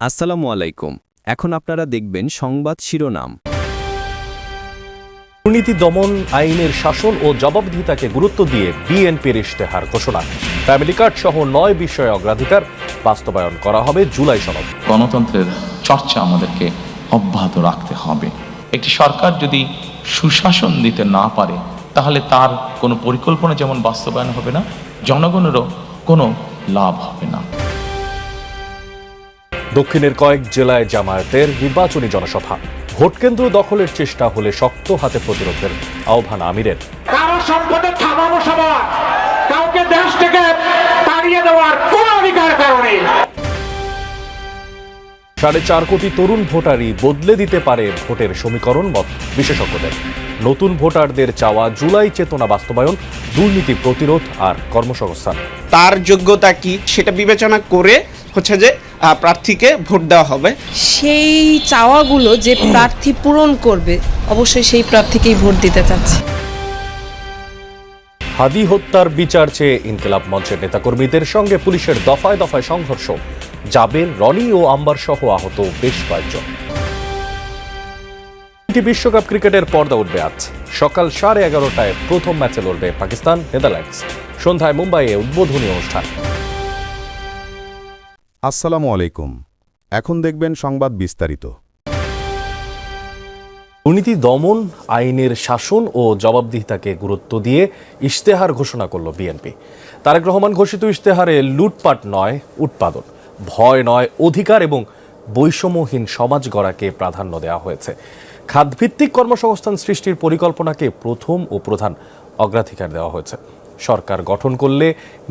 আসসালামু আলাইকুম। এখন আপনারা দেখবেন সংবাদ শিরোনাম। দুর্নীতি দমন আইনের শাসন ও জবাবদিহিতাকে গুরুত্ব দিয়ে বিএনপির ইশতেহার ঘোষণা। ফ্যামিলি কার্ড সহ 9 বিষয়ে অগ্রাধিকার বাস্তবায়ন করা হবে জুলাই সনদ। গণতন্ত্রের চর্চা আমাদেরকে অব্যাহত রাখতে হবে। একটি সরকার যদি সুশাসন দিতে না পারে তাহলে তার কোনো পরিকল্পনা যেমন বাস্তবায়ন হবে না, জনগণেরও কোনো লাভ হবে না। দক্ষিণের কয়েক জেলায় জামায়াতের নির্বাচনী জনসভা। ভোটকেন্দ্র দখলের চেষ্টা হলে শক্ত হাতে প্রতিরোধের আহ্বান আমিরের। কারো সম্পদে থামানো সমান, কাউকে দেশ থেকে তাড়িয়ে দেওয়ার কোনো অধিকার কারণে 4.5 কোটি তরুণ ভোটারই বদলে দিতে পারে ভোটের সমীকরণ মত বিশেষজ্ঞদের। নতুন ভোটারদের চাওয়া জুলাই চেতনা বাস্তবায়ন, দুর্নীতি প্রতিরোধ আর কর্মসংস্থান। তার যোগ্যতা কি সেটা বিবেচনা করে যে প্রার্থীকে ভোট দেওয়া হবে। সেই চাওয়াগুলো যে প্রার্থী পূরণ করবে অবশ্যই সেই প্রার্থীকেই ভোট দিতে চাচ্ছি। হাদি হত্যার বিচার চেয়ে ইনকিলাব মঞ্চের নেতাকর্মীদের সঙ্গে পুলিশের দফায় দফায় সংঘর্ষ। জাবের, রনি ও আম্বার সহ আহত বেশ কয়েকজন। বিশ্বকাপ ক্রিকেটের পর্দা উঠবে আজ সকাল 11:30টায় প্রথম ম্যাচে লড়বে পাকিস্তান নেদারল্যান্ডস। সন্ধ্যায় মুম্বাইয়ে উদ্বোধনী অনুষ্ঠান। আসসালামু আলাইকুম। এখন দেখবেন সংবাদ বিস্তারিত। দুর্নীতি দমন আইনের শাসন ও জবাবদিহিতাকে গুরুত্ব দিয়ে ইশতেহার ঘোষণা করল বিএনপি। তারেক রহমান ঘোষিত ইশতেহারে লুটপাট নয় উৎপাদন, ভয় নয় অধিকার এবং বৈষম্যহীন সমাজ গড়াকে প্রাধান্য দেওয়া হয়েছে। খাতভিত্তিক কর্মসংস্থান সৃষ্টির পরিকল্পনাকে প্রথম ও প্রধান অগ্রাধিকার দেওয়া হয়েছে। সরকার গঠন করলে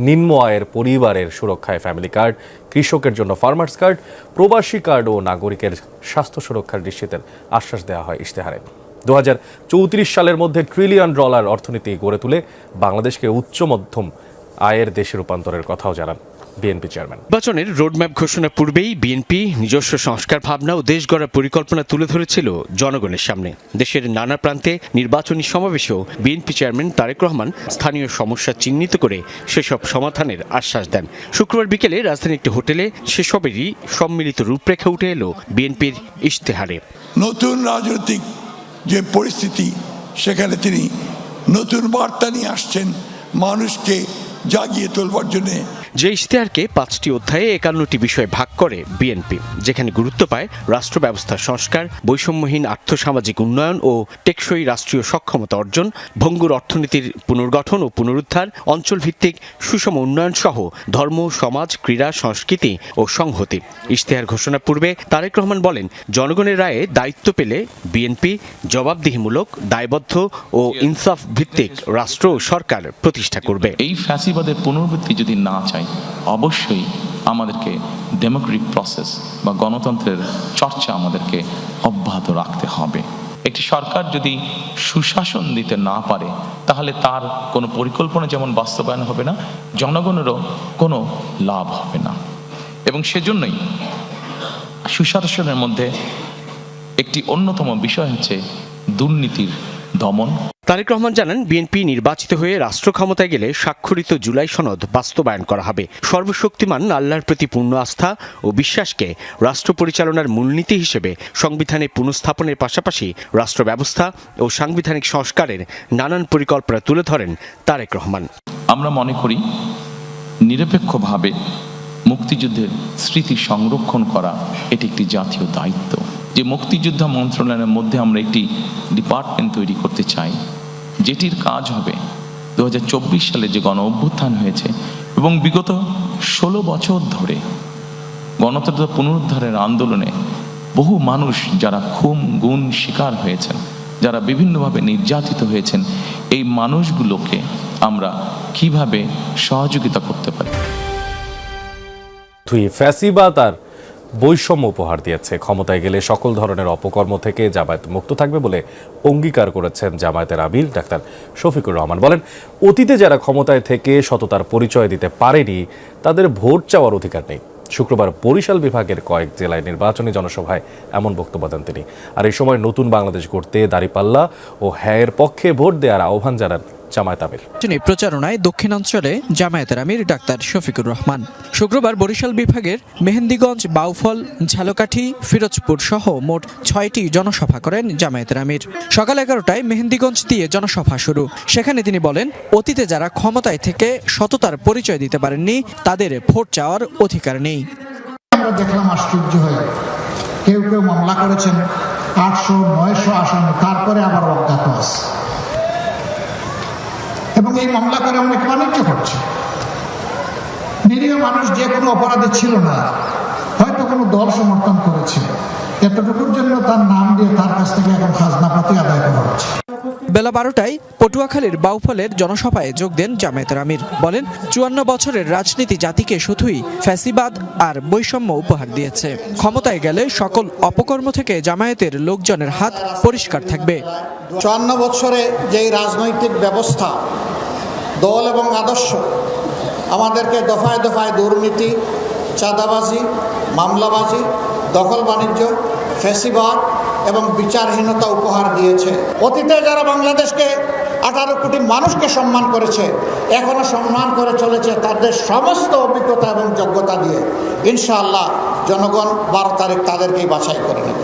নিম্ন আয়ের পরিবারের সুরক্ষায় ফ্যামিলি কার্ড, কৃষকের জন্য ফার্মার্স কার্ড, প্রবাসী কার্ড ও নাগরিকের স্বাস্থ্য সুরক্ষার নিশ্চিতের আশ্বাস দেওয়া হয় ইশতেহারে। 2034 সালের মধ্যে $1 ট্রিলিয়ন অর্থনীতি গড়ে তুলে বাংলাদেশকে উচ্চ মধ্যম আয়ের দেশে রূপান্তরের কথাও জানান বিএনপি চেয়ারম্যান। নির্বাচনের রোডম্যাপ ঘোষণার পূর্বেই বিএনপি নিজস্ব সংস্কার ভাবনা ও দেশ গড়ার পরিকল্পনা তুলে ধরেছিল জনগণের সামনে। দেশের নানা প্রান্তে নির্বাচনী সমাবেশেও বিএনপি চেয়ারম্যান তারেক রহমান স্থানীয় সমস্যা চিহ্নিত করে সেসব সমাধানের আশ্বাস দেন। শুক্রবার বিকেলে রাজধানীর একটি হোটেলে সেসবেরই সম্মিলিত রূপরেখা উঠে এলো বিএনপির ইশতেহারে। নতুন রাজনৈতিক যে পরিস্থিতি, সেখানে তিনি নতুন বার্তা নিয়ে আসছেন মানুষকে জাগিয়ে তোলবার জন্য। যে ইশতেহারকে 5টি অধ্যায়ে 51টি বিষয় ভাগ করে বিএনপি, যেখানে গুরুত্ব পায় রাষ্ট্র ব্যবস্থার সংস্কার, বৈষম্যহীন আর্থসামাজিক উন্নয়ন ও টেকসই রাষ্ট্রীয় সক্ষমতা অর্জন, ভঙ্গুর অর্থনীতির পুনর্গঠন ও পুনরুদ্ধার, অঞ্চলভিত্তিক সুষম উন্নয়ন সহ ধর্ম, সমাজ, ক্রীড়া, সংস্কৃতি ও সংহতি। ইশতেহার ঘোষণার পূর্বে তারেক রহমান বলেন, জনগণের রায়ে দায়িত্ব পেলে বিএনপি জবাবদিহিমূলক, দায়বদ্ধ ও ইনসাফ ভিত্তিক রাষ্ট্র ও সরকার প্রতিষ্ঠা করবে। এই ফ্যাসিবাদের পুনরাবৃত্তি যদি না চাই, অবশ্যই আমাদেরকে ডেমোক্রেটিক প্রসেস বা গণতন্ত্রের চর্চা আমাদেরকে অব্যাহত রাখতে হবে। একটি সরকার যদি সুশাসন দিতে না পারে তাহলে তার কোনো পরিকল্পনা যেমন বাস্তবায়ন হবে না, জনগণেরও কোনো লাভ হবে না। এবং সেজন্যই সুশাসনের মধ্যে একটি অন্যতম বিষয় হচ্ছে দুর্নীতির দমন। তারেক রহমান জানান, বিএনপি নির্বাচিত হয়ে রাষ্ট্র ক্ষমতায় গেলে স্বাক্ষরিত জুলাই সনদ বাস্তবায়ন করা হবে। সর্বশক্তিমান আল্লাহর প্রতি পূর্ণ আস্থা ও বিশ্বাসকে রাষ্ট্র পরিচালনার মূলনীতি হিসেবে সংবিধানে পুনঃস্থাপনের পাশাপাশি রাষ্ট্র ব্যবস্থা ও সাংবিধানিক সংস্কারের নানান পরিকল্পনা তুলে ধরেন তারেক রহমান। আমরা মনে করি নিরপেক্ষভাবে মুক্তিযুদ্ধের স্মৃতি সংরক্ষণ করা এটি একটি জাতীয় দায়িত্ব। যে মুক্তিযোদ্ধা মন্ত্রণালয়ের মধ্যে আমরা একটি ডিপার্টমেন্ট তৈরি করতে চাই, যেটির কাজ হবে 2024 সালে যে গণ অভ্যুত্থান হয়েছে এবং বিগত 16 বছর ধরে গণতন্ত্র পুনরুদ্ধারের আন্দোলনে বহু মানুষ যারা গুম শিকার হয়েছেন, যারা বিভিন্নভাবে নির্যাতিত হয়েছেন, এই মানুষগুলোকে আমরা কিভাবে সহযোগিতা করতে পারি। ফ্যাসিবাদ আর বৈষম্য উপহার দিয়েছে। ক্ষমতায় গেলে সকল ধরনের অপকর্ম থেকে জামায়াত মুক্ত থাকবে বলে অঙ্গীকার করেছেন জামায়াতের আমির ডাক্তার শফিকুর রহমান। বলেন, অতীতে যারা ক্ষমতায় থেকে সততার পরিচয় দিতে পারেনি তাদের ভোট চাওয়ার অধিকার নেই। শুক্রবার বরিশাল বিভাগের কয়েক জেলায় নির্বাচনী জনসভায় এমন বক্তব্য দেন তিনি। আর এই সময় নতুন বাংলাদেশ গড়তে দাঁড়িপাল্লা ও হ্যায়ের পক্ষে ভোট দেওয়ার আহ্বান জানান জামায়াত আমির। প্রচারণায় দক্ষিণাঞ্চলে জামায়াতের আমির ডাক্তার শফিকুর রহমান। শুক্রবার বরিশাল বিভাগের মেহেন্দিগঞ্জ, বাউফল, ঝালকাঠি, ফিরোজপুর সহ মোট 6টি জনসভা করেন জামায়াতের আমির। সকাল 11টায় মেহেন্দিগঞ্জ দিয়ে জনসভা শুরু। সেখানে তিনি বলেন, অতীতে যারা ক্ষমতায় থেকে সততার পরিচয় দিতে পারেননি তাদের ভোট চাওয়ার অধিকার নেই। আমরা দেখলাম আশ্চর্য হয়ে কেউ কেউ মামলা করেছেন 800-900 আসামি, তারপরে আবার অজ্ঞাত আছে এবং এই মামলা করে অনেক বাণিজ্য করছে। নিরীহ মানুষ যে কোনো অপরাধী ছিল না, হয়তো কোনো দল সমর্থন করেছে, এতটুকুর জন্য তার নাম দিয়ে তার কাছ থেকে এখন খাজনাপাতি আদায় করা হচ্ছে। বেলা 12টায় পটুয়াখালীর বাউফলের জনসভায় যোগ দেন জামায়াতের আমির। বলেন, 54 বছরের রাজনীতি জাতিকে শুধুই ফ্যাসিবাদ আর বৈষম্য উপহার দিয়েছে। ক্ষমতায় গেলে সকল অপকর্ম থেকে জামায়াতের লোকজনের হাত পরিষ্কার থাকবে। 54 বছরে যেই রাজনৈতিক ব্যবস্থা, দল এবং আদর্শ আমাদেরকে দফায় দফায় দুর্নীতি, চাঁদাবাজি, মামলাবাজি, দখল বাণিজ্য, ফ্যাসিবাদ এবং বিচারহীনতা উপহার দিয়েছে। অতীতে যারা বাংলাদেশকে 18 কোটি মানুষকে সম্মান করেছে, এখনো সম্মান করে চলেছে তাদের সমস্ত অভিজ্ঞতা এবং যোগ্যতা দিয়ে। ইনশাআল্লাহ জনগণ 12 তারিখ তাদেরকেই বাছাই করে নেবে।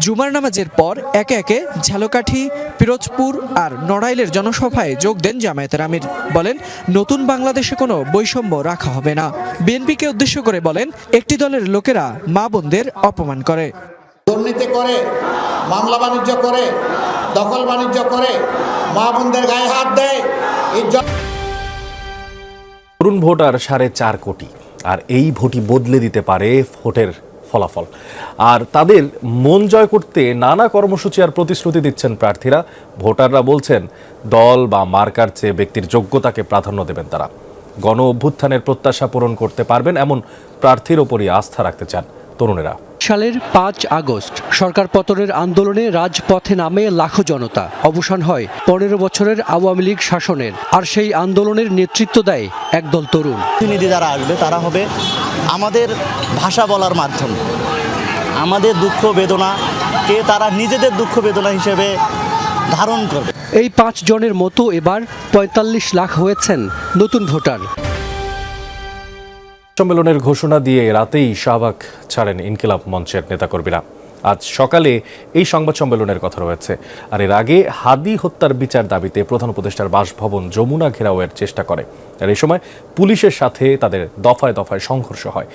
জুমার নামাজের পর একে একে ঝালকাঠি, পিরোজপুর আর নড়াইলের জনসভায় যোগ দেন জামায়াতের আমির। বলেন, নতুন বাংলাদেশে কোনো বৈষম্য রাখা হবে না। বিএনপিকে উদ্দেশ্য করে বলেন, একটি দলের লোকেরা মা বোনদের অপমান করে, দুর্নীতি করে, মামলা বাণিজ্য করে, দখল বাণিজ্য করে, মা বোনদের গায়ে হাত দেয়। তরুণ ভোটার 4.5 কোটি, আর এই ভোটই বদলে দিতে পারে ভোটের ফলাফল। আর তাদের মন জয় করতে নানা কর্মসূচি আর প্রতিশ্রুতি দিচ্ছেন প্রার্থীরা। ভোটাররা বলছেন, দল বা মার্কার চেয়ে ব্যক্তির যোগ্যতাকে প্রাধান্য দেবেন তারা। গণ অভ্যুত্থানের প্রত্যাশা পূরণ করতে পারবেন এমন প্রার্থীর ওপরই আস্থা রাখতে চান তরুণেরা। সালের 5 আগস্ট সরকার পতনের আন্দোলনে রাজপথে নামে লাখো জনতা। অবসান হয় 15 বছরের আওয়ামী লীগ শাসনের, আর সেই আন্দোলনের নেতৃত্ব দেয় একদল তরুণ। প্রতিনিধি যারা আসবে তারা হবে আমাদের ভাষা বলার মাধ্যম, আমাদের দুঃখ বেদনাকে তারা নিজেদের দুঃখ বেদনা হিসেবে ধারণ করবে। এই 5 জনের মতো এবার 45 লাখ হয়েছেন নতুন ভোটার। সম্মেলনের ঘোষণা দিয়ে রাতেই শাহবাগ ছাড়েন ইনকিলাব মঞ্চের নেতাকর্মীরা। আজ সকালে এই সংবাদ সম্মেলনের কথা রয়েছে। আর এর আগে হাদি হত্যার বিচার দাবিতে প্রধান উপদেষ্টার বাসভবন যমুনা ঘেরাওয়ের চেষ্টা করে। আর এই সময় পুলিশের সাথে তাদের দফায় দফায় সংঘর্ষ হয়।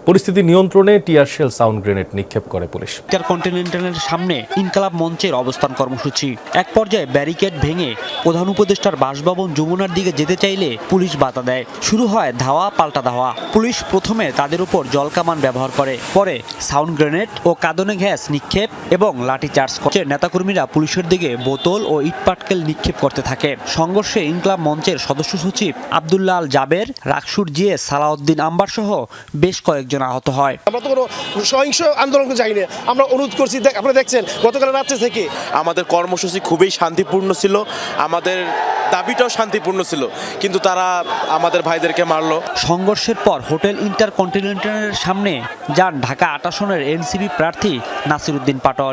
পরিস্থিতি নিয়ন্ত্রণে টিয়ার শেল, সাউন্ড গ্রেনেড নিক্ষেপ করে পুলিশ। ইন্টারকন্টিনেন্টালের সামনে ইনকালাব মঞ্চের অবস্থান কর্মসূচি। এক পর্যায়ে ব্যারিকেড ভেঙে প্রধান উপদেষ্টার বাসভবন যমুনার দিকে যেতে চাইলে পুলিশ বাধা দেয়। শুরু হয় ধাওয়া পাল্টা ধাওয়া। পুলিশ প্রথমে তাদের উপর জলকামান ব্যবহার করে, পরে সাউন্ড গ্রেনেড ও কাঁদনে গ্যাস নিক্ষেপ এবং লাঠিচার্জ করে। নেতাকর্মীরা পুলিশের দিকে বোতল ও ইটপাটকেল নিক্ষেপ করতে থাকে। সংঘর্ষে ইনকলাব মঞ্চের সদস্য সচিব আব্দুল্লাহ আল জাবের, রাকসুর জিএস সালাউদ্দিন আম্বার সহ বেশ কয়েকজন আহত হয়। আমরা তো কোনো সহিংস আন্দোলন যাই না, আমরা অনুরোধ করছি। আপনারা দেখছেন গতকাল রাত্রে থেকে আমাদের কর্মসূচি খুবই শান্তিপূর্ণ ছিল, আমাদের দাবিটাও শান্তিপূর্ণ ছিল, কিন্তু তারা আমাদের ভাইদেরকে মারলো। সংঘর্ষের পর হোটেল ইন্টারকন্টিনেন্টালের সামনে যান ঢাকা 8 আসনের এনসিপি প্রার্থী নাসিরউদ্দিন পাটোয়ারি।